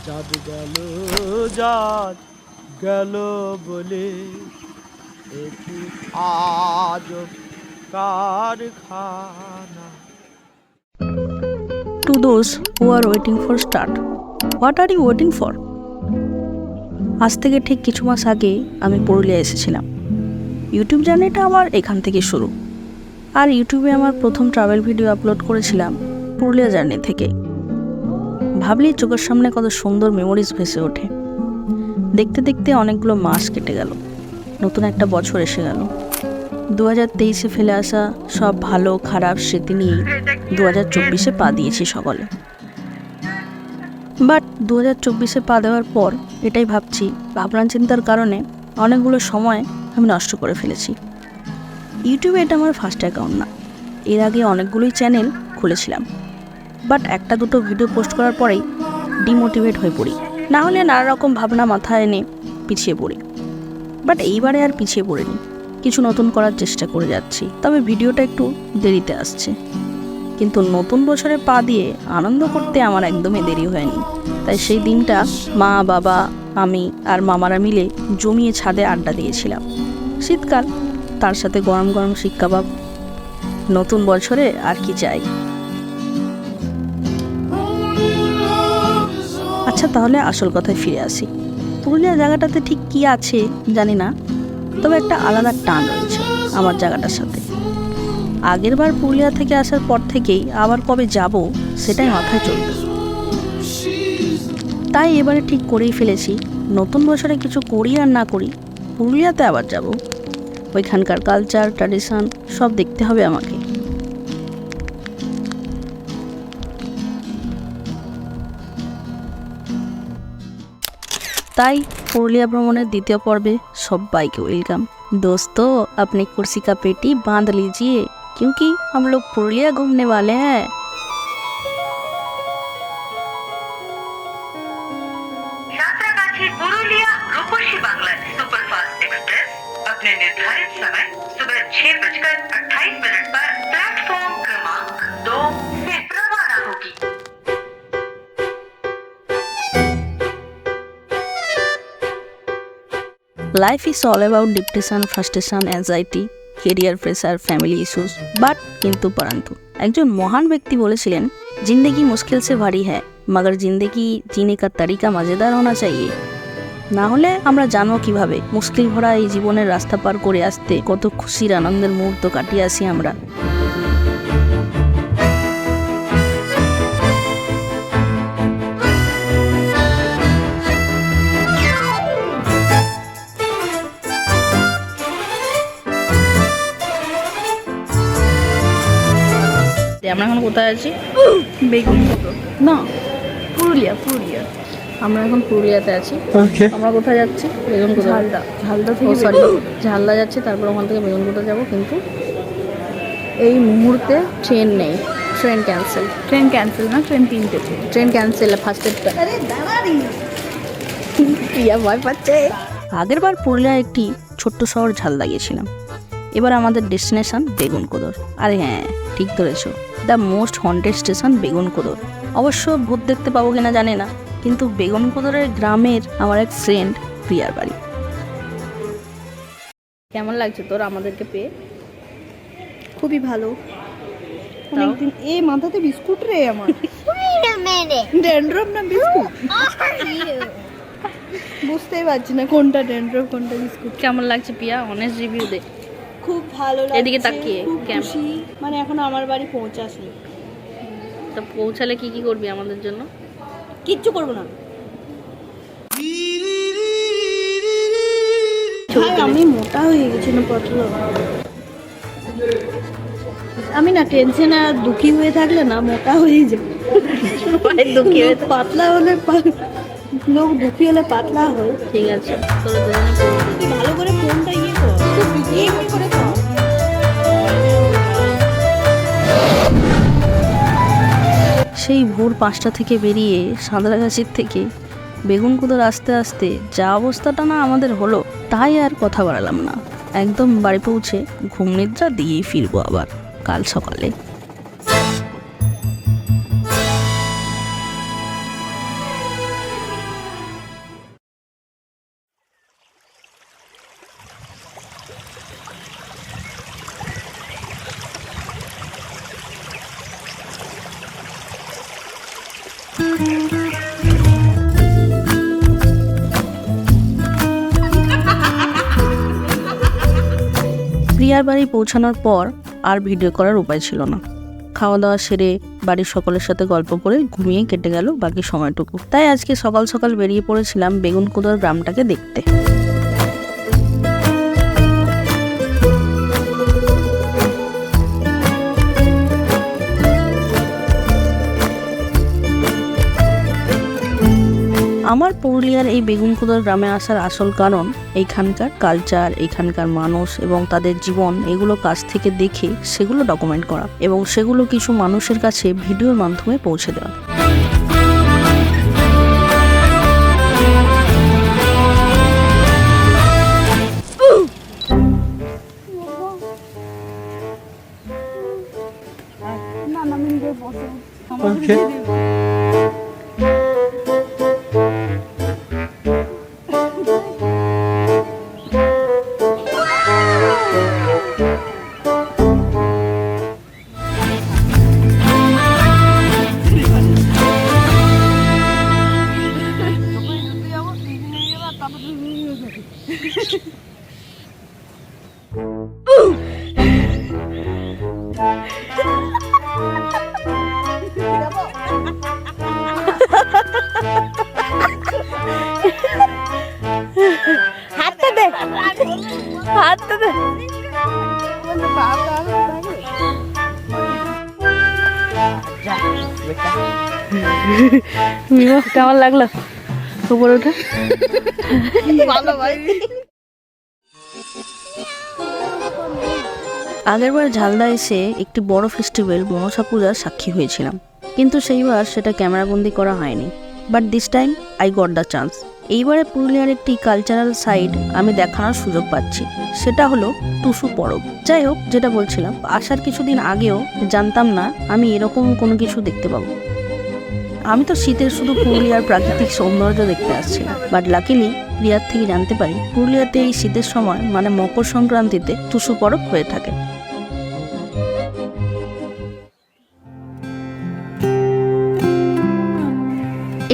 চাঁদ গেল যার গেল বলে এটি আজ কারখানা। To those who are waiting for start, what are you waiting for? আজ থেকে ঠিক কিছু মাস আগে আমি পুরুলিয়া এসেছিলাম। ইউটিউব জার্নিটা আমার এখান থেকে শুরু। আর ইউটিউবে আমার প্রথম ট্রাভেল ভিডিও আপলোড করেছিলাম পুরুলিয়া জার্নি থেকে। ভাবলেই চোখের সামনে কত সুন্দর মেমোরিজ ভেসে ওঠে। দেখতে দেখতে অনেকগুলো মাস কেটে গেল, নতুন একটা বছর এসে গেল। 2023-এ ফেলে আসা সব ভালো খারাপ স্মৃতি নিয়ে 2024-এ পা দিয়েছি সকলে। বাট 2024-এ পা দেওয়ার পর এটাই ভাবছি, ভাবনা চিন্তার কারণে অনেকগুলো সময় আমি নষ্ট করে ফেলেছি। ইউটিউবে এটা আমার ফার্স্ট অ্যাকাউন্ট না, এর আগে অনেকগুলোই চ্যানেল খুলেছিলাম। বাট একটা দুটো ভিডিও পোস্ট করার পরেই ডিমোটিভেট হয়ে পড়ি, না হলে নানা রকম ভাবনা মাথায় এনে পিছিয়ে পড়ি। বাট এইবারে আর পিছিয়ে পড়িনি, কিছু নতুন করার চেষ্টা করে যাচ্ছি। তবে ভিডিওটা একটু দেরিতে আসছে, কিন্তু নতুন বছরে পা দিয়ে আনন্দ করতে আমার একদমই দেরি হয়নি। তাই সেই দিনটা মা বাবা আমি আর মামারা মিলে জমিয়ে ছাদে আড্ডা দিয়েছিলাম। শীতকাল, তার সাথে গরম গরম শিক কাবাব। নতুন বছরে আর কি চাই। আচ্ছা, তাহলে আসল কথায় ফিরে আসি। পুরুলিয়া জায়গাটাতে ঠিক কি আছে জানি না, তবে একটা আলাদা টান রয়েছে আমার জায়গাটার সাথে। আগের বার পুরুলিয়া থেকে আসার পর থেকেই আবার কবে যাব সেটাই মাথায় চলবে। তাই এবারে ঠিক করেই ফেলেছি, নতুন বছরে কিছু করি আর না করি পুরুলিয়াতে আবার যাব। ওইখানকার কালচার ট্র্যাডিশন সব দেখতে হবে আমাকে। তাই पुरुलिया भ्रमणेर द्वितीय पर्वे सब्बाइके वेलकम। दोस्तों, अपनी कुर्सी का पेटी बांध लीजिए, क्योंकि हम लोग पुरुलिया घूमने वाले हैं। पुरुलिया रूपसी बांग्लादेश सुपरफास्ट एक्सप्रेस अपने निर्धारित समय सुबह 6:28 पर प्लेटफॉर्म क्रमांक 2 से रवाना होगी। Life is all about depression, frustration, anxiety, career pressure, family issues, but किंतु परंतु একজন মহান ব্যক্তি বলেছিলেন, जिंदगी मुश्किल से भारी है मगर जिंदगी जीने का तरीका मजेदार होना चाहिए। না হলে আমরা জানবো কিভাবে মুশকিল ভরা এই জীবনের রাস্তা পার করে আসতে কত খুশির আনন্দের মুহূর্ত কাটিয়ে আসি আমরা। আমরা এখন কোথায় আছি? বেগুনকোদর না, পুরুলিয়া। আমরা এখন পুরুলিয়াতে আছি। আমরা কোথায় যাচ্ছি? বেগুনকোদর। ঝালদা থেকে সরি ঝালদা যাচ্ছি, তারপর ওখান থেকে বেগুনকোদর যাবো। কিন্তু এই মুহূর্তে ট্রেন নেই, ট্রেন ক্যান্সেল না, ট্রেন 3টে, ট্রেন ক্যান্সেল ফার্স্টেরটা। প্রিয়া ভয় পাচ্ছে। আগের বার পুরুলিয়া একটি ছোট্ট শহর ঝালদা গিয়েছিলাম, এবার আমাদের ডেস্টিনেশন বেগুনকোদর। আরে হ্যাঁ, ঠিক ধরেছো, the most haunted station Begunkodar. অবশ্য ভূত দেখতে পাবো কিনা জানি না, কিন্তু বেগুনকোদরের গ্রামের আমার এক ফ্রেন্ড প্রিয়ার বাড়ি। কেমন লাগছে তোর আমাদেরকে পেয়ে? খুবই ভালো। অনেকদিন এ মাথাতে বিস্কুট রে আমার। ড্যান্ড্রফ না বিস্কুট বুঝতেই পারছি না কোনটা ড্যান্ড্রফ কোনটা বিস্কুট। কেমন লাগছে প্রিয়া, অনেস্ট রিভিউ দে। খুব ভালো লাগছে। এদিকে তাকিয়ে খুশি, মানে এখন আমার বাড়ি পৌঁছাসনি। তো পৌঁছালে কি করবি আমাদের জন্য? কিচ্ছু করবো না। আমি মোটা হয়ে গেছি না পতলা। আমি না টেনশনে আর দুঃখী হয়ে থাকলে না মোটা হয়ে যাবে। দুঃখী হয়ে পাতলা হলে লোক দুঃখী হলে পাতলা হয়। ঠিক আছে, তোর দুজনে ভালো করে ফোনটা ইয়ে কর, ইয়ে করে কর। সেই ভোর 5টা থেকে বেরিয়ে সাঁতরাগাছির থেকে বেগুনকোদর আসতে আসতে যা অবস্থাটা না আমাদের হলো, তাই আর কথা বাড়ালাম না। একদম বাড়ি পৌঁছে ঘুম নিদ্রা দিয়েই ফিরবো আবার কাল সকালে। প্রিয়ার বাড়ি পৌঁছানোর পর আর ভিডিও করার উপায় ছিল না। খাওয়া দাওয়া সেরে বাড়ির সকলের সাথে গল্প করে ঘুমিয়ে কেটে গেল বাকি সময়টুকু। তাই আজকে সকাল সকাল বেরিয়ে পড়েছিলাম বেগুনকুদর গ্রামটাকে দেখতে। আমার পুরুলিয়ার এই বেগুনকুদর গ্রামে আসার আসল কারণ এইখানকার কালচার, এইখানকার মানুষ এবং তাদের জীবন, এগুলো কাছ থেকে দেখে সেগুলো ডকুমেন্ট করা এবং সেগুলো কিছু মানুষের কাছে ভিডিওর মাধ্যমে পৌঁছে দেওয়া। হাতটা দে, হাতটা দে। কেমন লাগলো উপরে উঠে? আগেরবার ঝালদা এসে একটি বড় ফেস্টিভ্যাল মনসা পূজার সাক্ষী হয়েছিলাম, কিন্তু সেইবার সেটা ক্যামেরাবন্দি করা হয়নি। But this time I got the chance. এইবারে পুরুলিয়ার একটি কালচারাল সাইড আমি দেখানোর সুযোগ পাচ্ছি, সেটা হলো টুসু পরব। যাই হোক, যেটা বলছিলাম, আসার কিছুদিন আগেও জানতাম না আমি এরকম কোনো কিছু দেখতে পাবো। আমি তো শীতের শুধু পুরুলিয়ার প্রাকৃতিক সৌন্দর্য দেখতে আসছিলাম, বাট লাকিলি প্রিয়ার থেকে জানতে পারি পুরুলিয়াতে এই শীতের সময় মানে মকর সংক্রান্তিতে টুসু পরব হয়ে থাকে।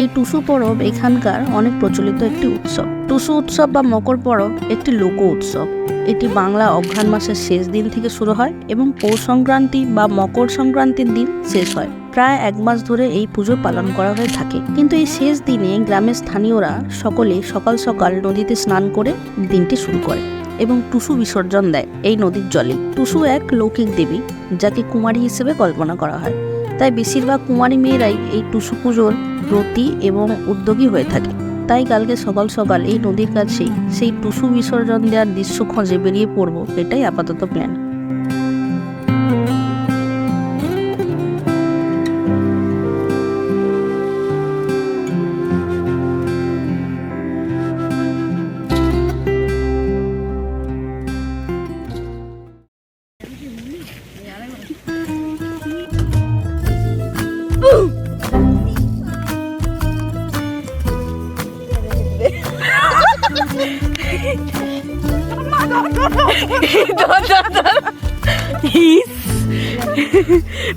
এই টুসু পরব এখানকার অনেক প্রচলিত একটি উৎসব। টুসু উৎসব বা মকর পরব একটি লোক উৎসব। এটি বাংলা অঘ্রাণ মাসের শেষ দিন থেকে শুরু হয় এবং পৌষ সংক্রান্তি বা মকর সংক্রান্তির দিন শেষ হয়। প্রায় 1 মাস ধরে এই পুজো পালন করা হয়ে থাকে। কিন্তু এই শেষ দিনে গ্রামের স্থানীয়রা সকলে সকাল সকাল নদীতে স্নান করে দিনটি শুরু করে এবং টুসু বিসর্জন দেয় এই নদীর জলে। টুসু এক লৌকিক দেবী, যাকে কুমারী হিসেবে কল্পনা করা হয়। তাই বেশিরভাগ কুমারী মেয়েরাই এই টুসু পুজোর ব্রতী এবং উদ্যোগী হয়ে থাকে। তাই কালকে সকাল সকাল এই নদীর কাছেই সেই টুসু বিসর্জন দেওয়ার দৃশ্য খোঁজে বেরিয়ে পড়বো, এটাই আপাতত প্ল্যান।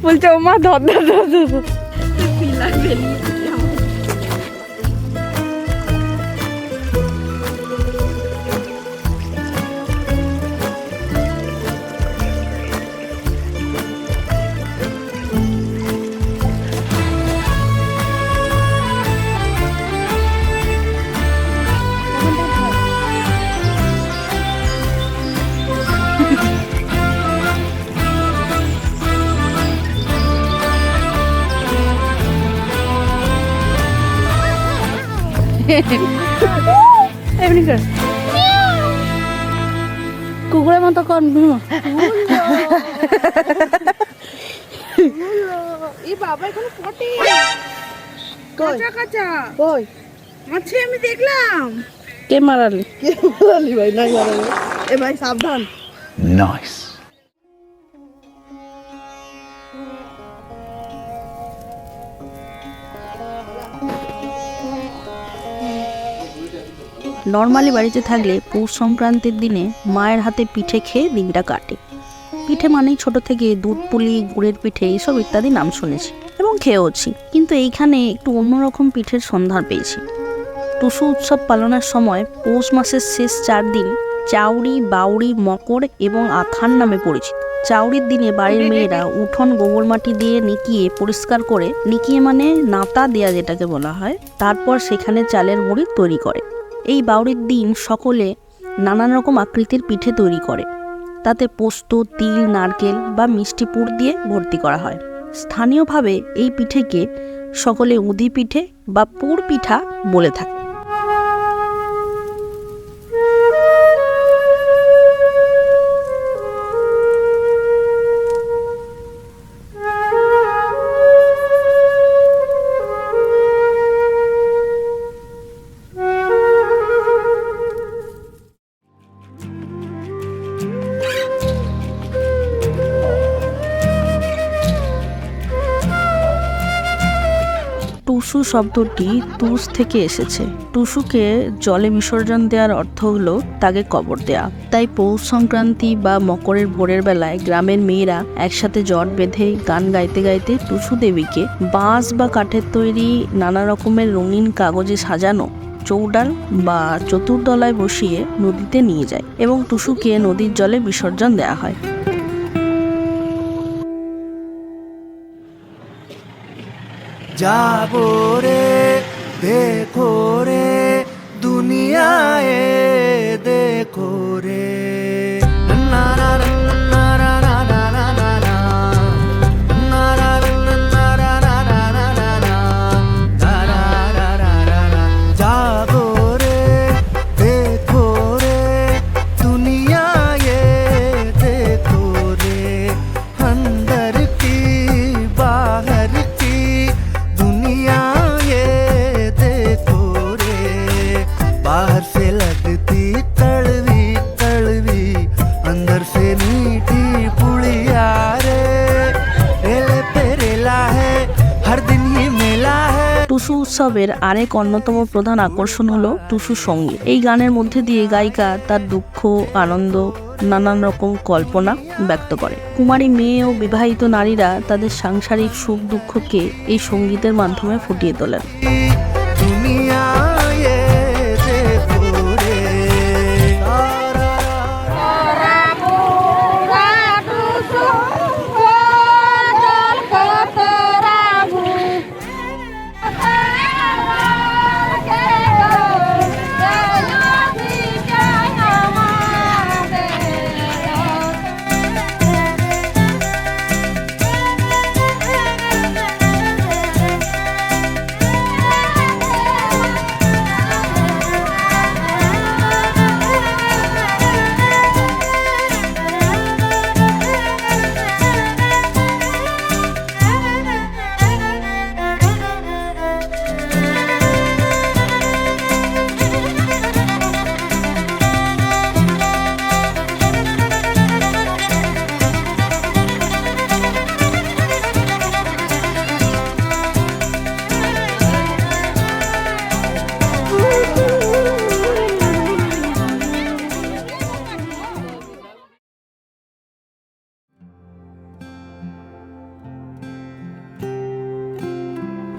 বলছে ও মা ধর ধর ধর ধর। এমনি কর, কুকুরের মতো কর। এই বাবা এখানে পটে কাঁচা কাঁচা কই আছে, আমি দেখলাম। কে মারালি? ভাই নাই মারালি। এ ভাই সাবধান। Nice. নর্মালি বাড়িতে থাকলে পৌষ সংক্রান্তির দিনে মায়ের হাতে পিঠে খেয়ে দিনটা কাটে। পিঠে মানেই ছোট থেকে দুধ পুলি, গুড়ের পিঠে, এসব ইত্যাদি নাম শুনেছি। এবং খেয়েওছি, কিন্তু এইখানে একটু অন্যরকম পিঠের সন্ধান পেয়েছি। টুসু উৎসব পালনের সময় পৌষ মাসের শেষ 4 দিন চাউরি, বাউরি, মকর এবং আখান নামে পরিচিত। চাউরির দিনে বাড়ির মেয়েরা উঠোন গোবর মাটি দিয়ে নিকিয়ে পরিষ্কার করে, নিকিয়ে মানে নাতা দেয়া যেটাকে বলা হয়, তারপর সেখানে চালের বড়ি তৈরি করে। এই বাউরির দিন সকলে নানান রকম আকৃতির পিঠে তৈরি করে, তাতে পোস্ত, তিল, নারকেল বা মিষ্টি পুর দিয়ে ভর্তি করা হয়। স্থানীয়ভাবে এই পিঠেকে সকলে উদি পিঠে বা পুর পিঠা বলে থাকে। টুসু শব্দটি তুস থেকে এসেছে। টুসুকে জলে বিসর্জন দেওয়ার অর্থ হলো তাকে কবর দেয়া। তাই পৌষ সংক্রান্তি বা মকরের ভোরের বেলায় গ্রামের মেয়েরা একসাথে জট বেঁধে গান গাইতে গাইতে টুসু দেবীকে বাঁশ বা কাঠের তৈরি নানা রকমের রঙিন কাগজে সাজানো চৌডাল বা চতুর্দলায় বসিয়ে নদীতে নিয়ে যায় এবং টুসুকে নদীর জলে বিসর্জন দেওয়া হয়। जागो रे देखो रे दुनियाए देखो रे ना ना ना ना ना ना ना ना ना ना ना ना ना ना ना। जागो रे देखो रे दुनिया ये देखो रे अंदर की बाहर की दुनिया ये देखो रे बाहर से लगती कड़वी कड़वी अंदर से मीठी पुड़िया रे रेले पे रेला है हर दिन ही मेला है। টুসু উৎসবের আরেক অন্যতম প্রধান আকর্ষণ হলো টুসু সঙ্গীত। এই গানের মধ্যে দিয়ে গায়িকা তার দুঃখ, আনন্দ, নানান রকম কল্পনা ব্যক্ত করে। কুমারী মেয়ে ও বিবাহিত নারীরা তাদের সাংসারিক সুখ দুঃখকে এই সঙ্গীতের মাধ্যমে ফুটিয়ে তোলেন। दुनिया ये देखो रे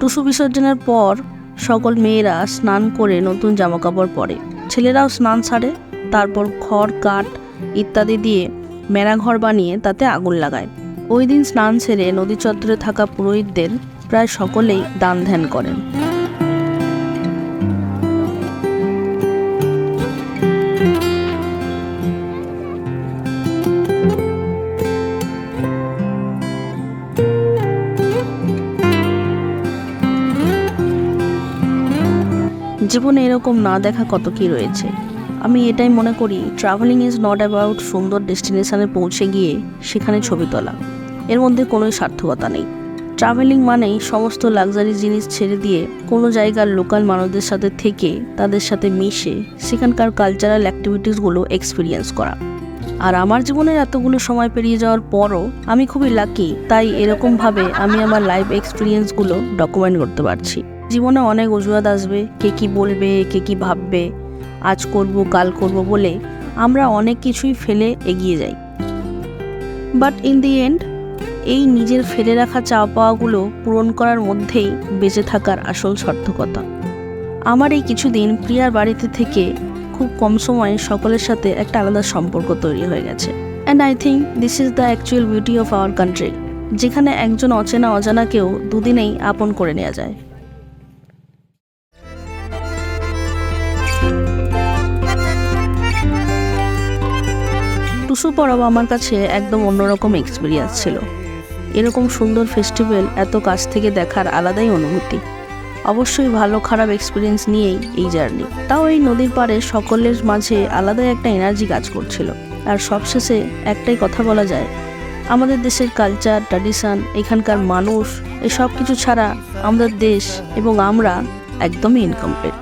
টুসু বিসর্জনের পর সকল মেয়েরা স্নান করে নতুন জামাকাপড় পরে, ছেলেরাও স্নান সারে, তারপর খড়, কাঠ ইত্যাদি দিয়ে মেরাঘর বানিয়ে তাতে আগুন লাগায়। ওই দিন স্নান সেরে নদী চত্বরে থাকা পুরোহিতদের প্রায় সকলেই দান ধ্যান করেন। জীবনে এরকম না দেখা কত কি রয়েছে। আমি এটাই মনে করি, ট্রাভেলিং ইজ নট অ্যাবাউট সুন্দর ডেস্টিনেশনে পৌঁছে গিয়ে সেখানে ছবি তোলা, এর মধ্যে কোনো সার্থকতা নেই। ট্রাভেলিং মানেই সমস্ত লাক্সারি জিনিস ছেড়ে দিয়ে কোনো জায়গার লোকাল মানুষদের সাথে থেকে তাদের সাথে মিশে সেখানকার কালচারাল অ্যাক্টিভিটিসগুলো এক্সপিরিয়েন্স করা। আর আমার জীবনের এতগুলো সময় পেরিয়ে যাওয়ার পরও আমি খুবই লাকি, তাই এরকমভাবে আমি আমার লাইফ এক্সপিরিয়েন্সগুলো ডকুমেন্ট করতে পারছি। জীবনে অনেক অজুহাত আসবে, কে কী বলবে, কে কী ভাববে, আজ করব কাল করব বলে আমরা অনেক কিছুই ফেলে এগিয়ে যাই। বাট ইন দি এন্ড এই নিজের ফেলে রাখা চাওয়া পাওয়াগুলো পূরণ করার মধ্যেই বেঁচে থাকার আসল সার্থকতা। আমার এই কিছুদিন প্রিয়ার বাড়িতে থেকে খুব কম সময়ে সকলের সাথে একটা আলাদা সম্পর্ক তৈরি হয়ে গেছে। And I think this is the actual beauty of our country, যেখানে একজন অচেনা অজানাকেও দুদিনেই আপন করে নেওয়া যায়। টুসু পরব আমার কাছে একদম অন্যরকম এক্সপিরিয়েন্স ছিল। এরকম সুন্দর ফেস্টিভ্যাল এত কাছ থেকে দেখার আলাদাই অনুভূতি। অবশ্যই ভালো খারাপ এক্সপিরিয়েন্স নিয়েই এই জার্নি। তাও এই নদীর পাড়ে সকলের মাঝে আলাদাই একটা এনার্জি কাজ করছিল। আর সবশেষে একটাই কথা বলা যায়, আমাদের দেশের কালচার, ট্র্যাডিশন, এখানকার মানুষ, এসব কিছু ছাড়া আমাদের দেশ এবং আমরা একদমই ইনকমপ্লিট।